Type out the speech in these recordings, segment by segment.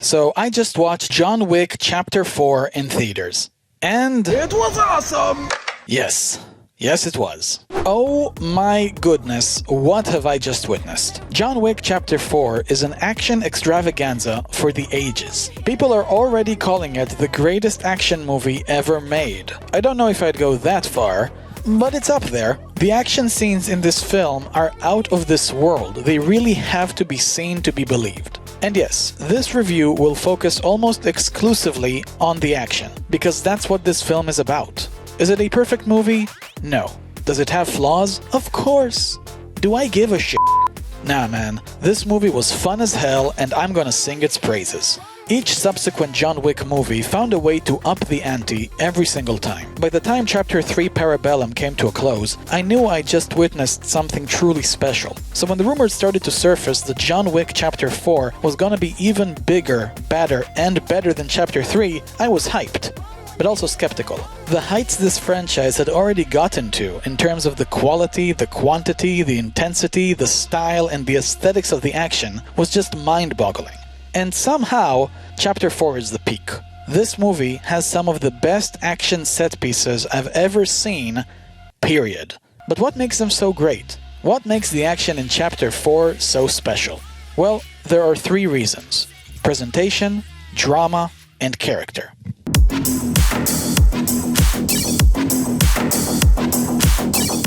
So I just watched John Wick Chapter 4 in theaters. And It was awesome! yes. Yes, it was. Oh my goodness, what have I just witnessed? John Wick Chapter 4 is an action extravaganza for the ages. People are already calling it the greatest action movie ever made. I don't know if I'd go that far, but it's up there. The action scenes in this film are out of this world. They really have to be seen to be believed. And yes, this review will focus almost exclusively on the action, because that's what this film is about. Is it a perfect movie? No. Does it have flaws? Of course. Do I give a shit? Nah, man. This movie was fun as hell, and I'm gonna sing its praises. Each subsequent John Wick movie found a way to up the ante every single time. By the time Chapter 3 Parabellum came to a close, I knew I just witnessed something truly special. So when the rumors started to surface that John Wick Chapter 4 was gonna be even bigger, badder, and better than Chapter 3, I was hyped, but also skeptical. The heights this franchise had already gotten to in terms of the quality, the quantity, the intensity, the style, and the aesthetics of the action was just mind-boggling. And somehow, Chapter 4 is the peak. This movie has some of the best action set pieces I've ever seen, period. But what makes them so great? What makes the action in Chapter 4 so special? Well, there are 3 reasons: presentation, drama, and character.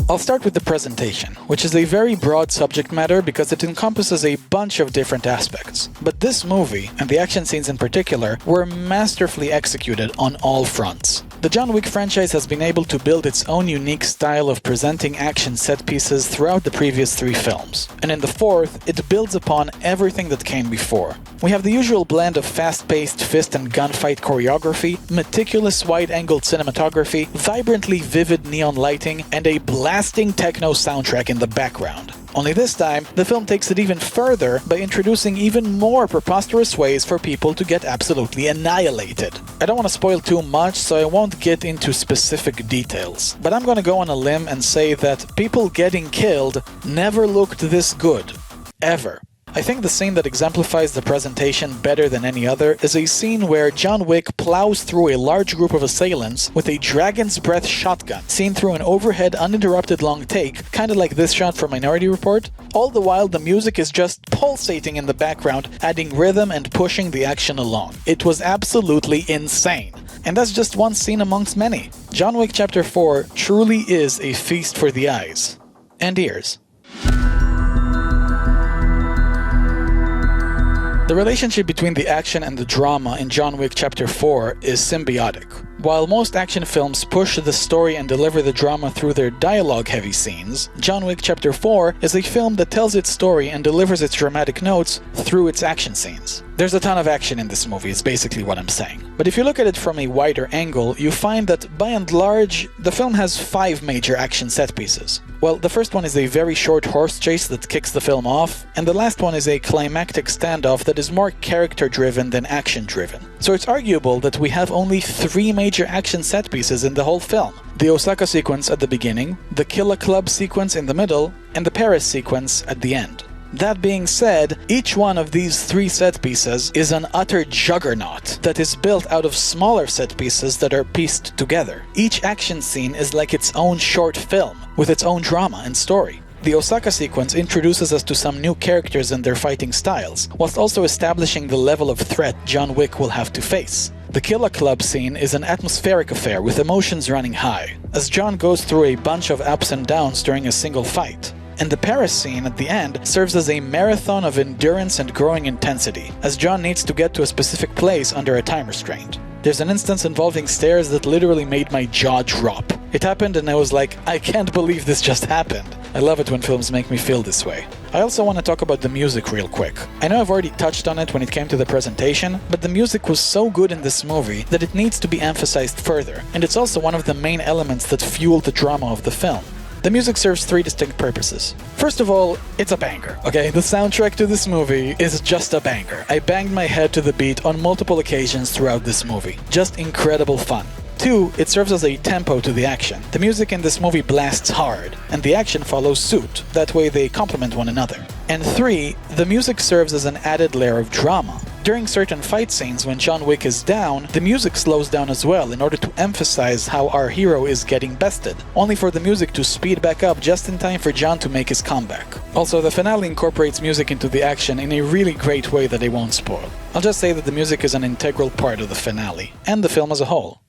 I'll start with the presentation, which is a very broad subject matter because it encompasses a bunch of different aspects. But this movie, and the action scenes in particular, were masterfully executed on all fronts. The John Wick franchise has been able to build its own unique style of presenting action set pieces throughout the previous 3 films. And in the 4th, it builds upon everything that came before. We have the usual blend of fast-paced fist and gunfight choreography, meticulous wide-angled cinematography, vibrantly vivid neon lighting, and a blasting techno soundtrack in the background. Only this time, the film takes it even further by introducing even more preposterous ways for people to get absolutely annihilated. I don't want to spoil too much, so I won't get into specific details, but I'm gonna go on a limb and say that people getting killed never looked this good. Ever. I think the scene that exemplifies the presentation better than any other is a scene where John Wick plows through a large group of assailants with a dragon's breath shotgun, seen through an overhead uninterrupted long take, kinda like this shot from Minority Report. All the while the music is just pulsating in the background, adding rhythm and pushing the action along. It was absolutely insane. And that's just one scene amongst many. John Wick Chapter 4 truly is a feast for the eyes and ears. The relationship between the action and the drama in John Wick Chapter 4 is symbiotic. While most action films push the story and deliver the drama through their dialogue-heavy scenes, John Wick Chapter 4 is a film that tells its story and delivers its dramatic notes through its action scenes. There's a ton of action in this movie, is basically what I'm saying. But if you look at it from a wider angle, you find that, by and large, the film has 5 major action set pieces. Well, the first one is a very short horse chase that kicks the film off, and the last one is a climactic standoff that is more character-driven than action-driven. So it's arguable that we have only 3 major action set pieces in the whole film. The Osaka sequence at the beginning, the Killa Club sequence in the middle, and the Paris sequence at the end. That being said, each one of these 3 set pieces is an utter juggernaut that is built out of smaller set pieces that are pieced together. Each action scene is like its own short film, with its own drama and story. The Osaka sequence introduces us to some new characters and their fighting styles, whilst also establishing the level of threat John Wick will have to face. The Killa Club scene is an atmospheric affair with emotions running high, as John goes through a bunch of ups and downs during a single fight. And the Paris scene at the end serves as a marathon of endurance and growing intensity, as John needs to get to a specific place under a time restraint. There's an instance involving stairs that literally made my jaw drop. It happened and I was like, I can't believe this just happened. I love it when films make me feel this way. I also want to talk about the music real quick. I know I've already touched on it when it came to the presentation, but the music was so good in this movie that it needs to be emphasized further, and it's also one of the main elements that fuel the drama of the film. The music serves 3 distinct purposes. First of all, it's a banger, okay? The soundtrack to this movie is just a banger. I banged my head to the beat on multiple occasions throughout this movie. Just incredible fun. 2, it serves as a tempo to the action. The music in this movie blasts hard, and the action follows suit. That way they complement one another. And 3, the music serves as an added layer of drama. During certain fight scenes when John Wick is down, the music slows down as well in order to emphasize how our hero is getting bested, only for the music to speed back up just in time for John to make his comeback. Also, the finale incorporates music into the action in a really great way that I won't spoil. I'll just say that the music is an integral part of the finale, and the film as a whole.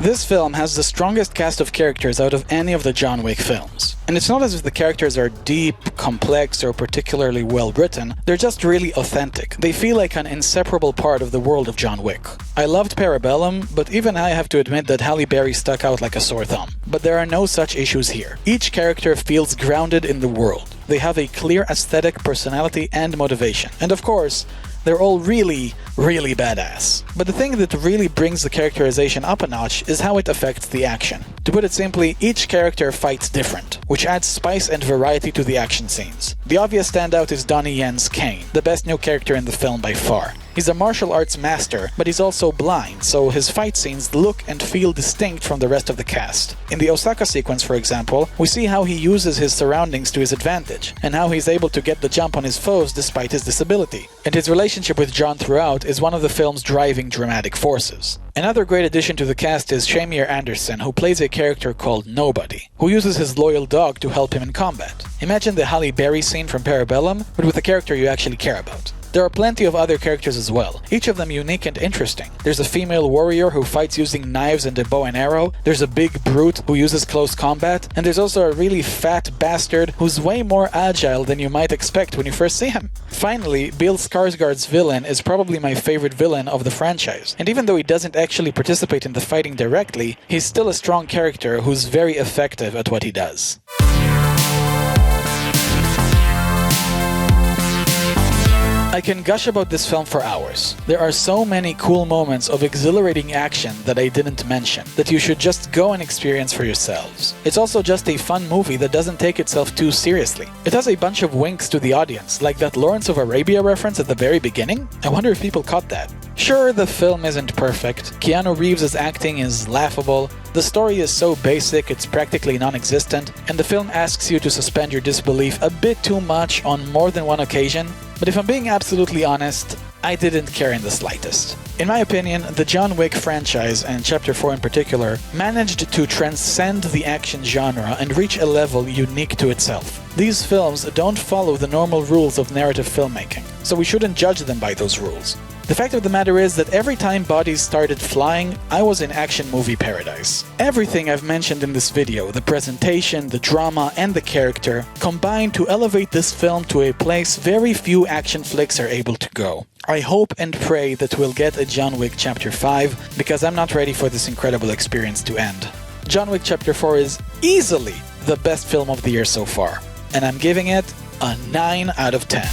This film has the strongest cast of characters out of any of the John Wick films. And it's not as if the characters are deep, complex, or particularly well written, they're just really authentic. They feel like an inseparable part of the world of John Wick. I loved Parabellum, but even I have to admit that Halle Berry stuck out like a sore thumb. But there are no such issues here. Each character feels grounded in the world. They have a clear aesthetic, personality, and motivation. And of course, they're all really badass. But the thing that really brings the characterization up a notch is how it affects the action. To put it simply, each character fights different, which adds spice and variety to the action scenes. The obvious standout is Donnie Yen's Kane, the best new character in the film by far. He's a martial arts master, but he's also blind, so his fight scenes look and feel distinct from the rest of the cast. In the Osaka sequence, for example, we see how he uses his surroundings to his advantage, and how he's able to get the jump on his foes despite his disability. And his relationship with John throughout is one of the film's driving dramatic forces. Another great addition to the cast is Shamir Anderson, who plays a character called Nobody, who uses his loyal dog to help him in combat. Imagine the Halle Berry scene from Parabellum, but with a character you actually care about. There are plenty of other characters as well, each of them unique and interesting. There's a female warrior who fights using knives and a bow and arrow, there's a big brute who uses close combat, and there's also a really fat bastard who's way more agile than you might expect when you first see him. Finally, Bill Skarsgård's villain is probably my favorite villain of the franchise, and even though he doesn't actually participate in the fighting directly, he's still a strong character who's very effective at what he does. I can gush about this film for hours. There are so many cool moments of exhilarating action that I didn't mention, that you should just go and experience for yourselves. It's also just a fun movie that doesn't take itself too seriously. It has a bunch of winks to the audience, like that Lawrence of Arabia reference at the very beginning. I wonder if people caught that. Sure, the film isn't perfect, Keanu Reeves' acting is laughable, the story is so basic it's practically non-existent, and the film asks you to suspend your disbelief a bit too much on more than one occasion, but if I'm being absolutely honest, I didn't care in the slightest. In my opinion, the John Wick franchise, and Chapter 4 in particular, managed to transcend the action genre and reach a level unique to itself. These films don't follow the normal rules of narrative filmmaking, so we shouldn't judge them by those rules. The fact of the matter is that every time bodies started flying, I was in action movie paradise. Everything I've mentioned in this video, the presentation, the drama, and the character, combined to elevate this film to a place very few action flicks are able to go. I hope and pray that we'll get a John Wick Chapter 5, because I'm not ready for this incredible experience to end. John Wick Chapter 4 is easily the best film of the year so far, and I'm giving it a 9 out of 10.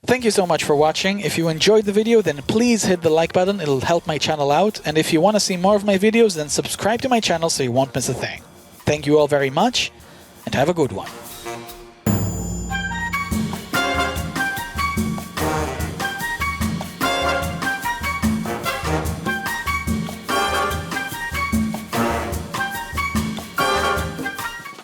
Thank you so much for watching. If you enjoyed the video, then please hit the like button, it'll help my channel out. And if you want to see more of my videos, then subscribe to my channel so you won't miss a thing. Thank you all very much, and have a good one.